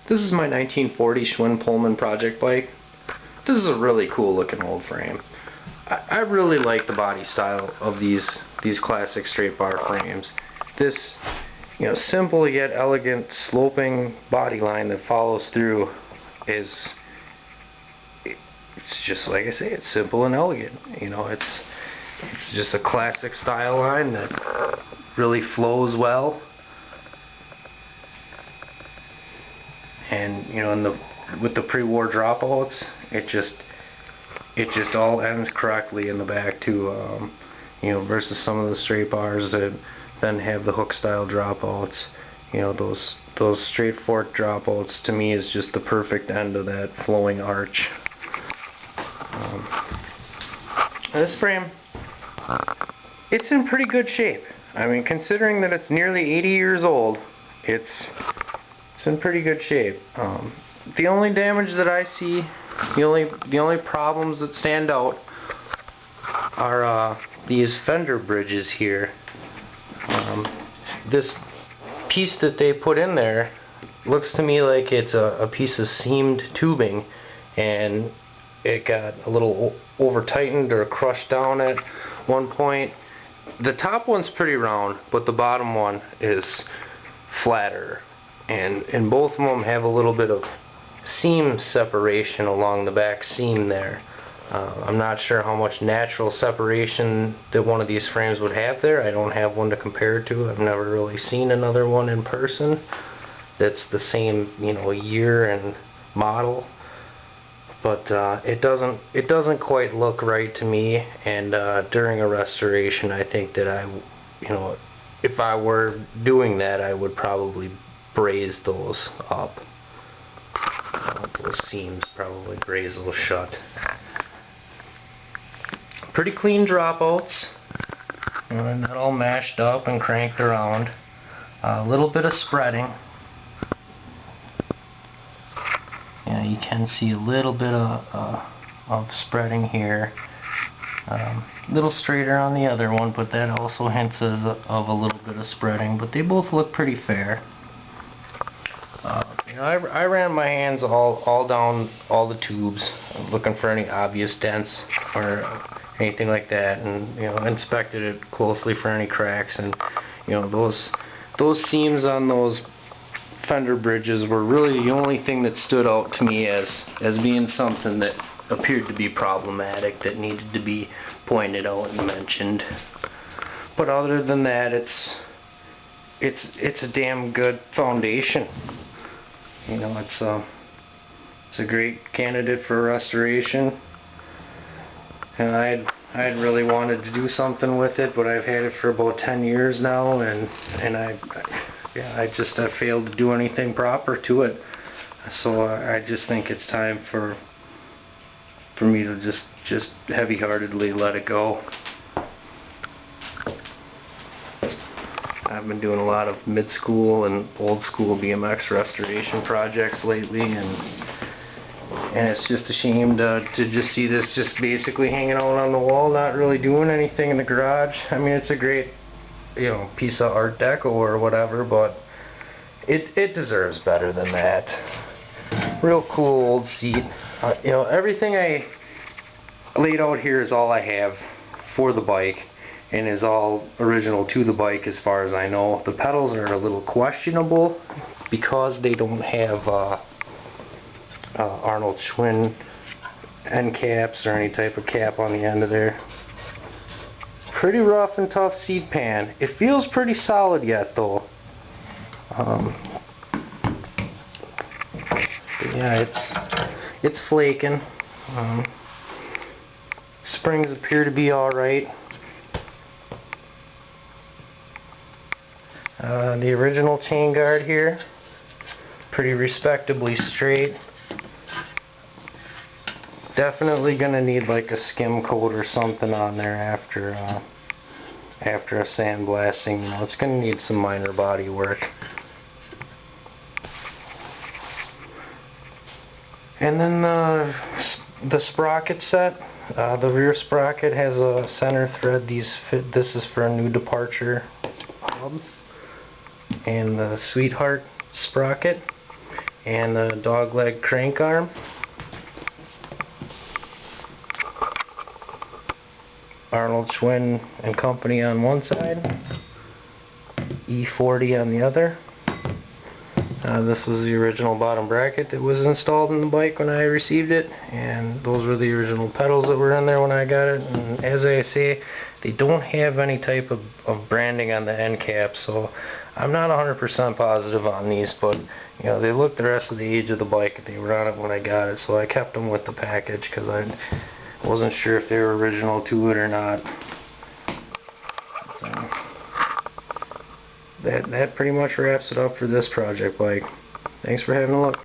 This is my 1940 Schwinn Pullman project bike. This is a really cool looking old frame. I really like the body style of these classic straight bar frames. This, you know, simple yet elegant sloping body line that follows through is, it's just like I say, it's simple and elegant. You know, it's just a classic style line that really flows well. And you know, with the pre-war dropouts, it just all ends correctly in the back too. You know, versus some of the straight bars that then have the hook style dropouts. You know, those straight fork dropouts to me is just the perfect end of that flowing arch. This frame, it's in pretty good shape. I mean, considering that it's nearly 80 years old, it's in pretty good shape. The only damage that I see, the only problems that stand out are these fender bridges here. This piece that they put in there looks to me like it's a piece of seamed tubing, and it got a little over tightened or crushed down at one point. The top one's pretty round, but the bottom one is flatter. And both of them have a little bit of seam separation along the back seam there. I'm not sure how much natural separation that one of these frames would have there. I don't have one to compare it to. I've never really seen another one in person that's the same, you know, year and model. But it doesn't quite look right to me. And during a restoration, I think that you know, if I were doing that, I would probably braze those up. Those seams, probably braze those shut. Pretty clean dropouts. Not all mashed up and cranked around. A little bit of spreading. Yeah, you can see a little bit of spreading here. Little straighter on the other one, but that also hints of a little bit of spreading. But they both look pretty fair. You know, I ran my hands all down all the tubes, looking for any obvious dents or anything like that, and you know, inspected it closely for any cracks. And you know, those seams on those fender bridges were really the only thing that stood out to me as being something that appeared to be problematic, that needed to be pointed out and mentioned. But other than that, it's a damn good foundation. You know, it's a great candidate for restoration, and I'd really wanted to do something with it, but I've had it for about 10 years now, and I failed to do anything proper to it. So I just think it's time for me to just heavy-heartedly let it go. I've been doing a lot of mid-school and old-school BMX restoration projects lately, and it's just a shame to just see this just basically hanging out on the wall, not really doing anything in the garage. I mean, it's a great, you know, piece of art deco or whatever, but it deserves better than that. Real cool old seat. You know, everything I laid out here is all I have for the bike, and is all original to the bike as far as I know. The pedals are a little questionable because they don't have Arnold Schwinn end caps or any type of cap on the end of there. Pretty rough and tough seat pan. It feels pretty solid yet though. But yeah, it's flaking. Springs appear to be alright. The original chain guard here, pretty respectably straight. Definitely gonna need like a skim coat or something on there after a sandblasting. You know, it's gonna need some minor body work. And then the sprocket set. The rear sprocket has a center thread. This is for a new departure hub. And the Sweetheart sprocket and the dog leg crank arm. Arnold Schwinn and Company on one side, E40 on the other. This was the original bottom bracket that was installed in the bike when I received it, and those were the original pedals that were in there when I got it. And as I say, they don't have any type of branding on the end cap, so I'm not 100% positive on these, but you know, they look the rest of the age of the bike. They were on it when I got it, so I kept them with the package because I wasn't sure if they were original to it or not. That pretty much wraps it up for this project bike. Thanks for having a look.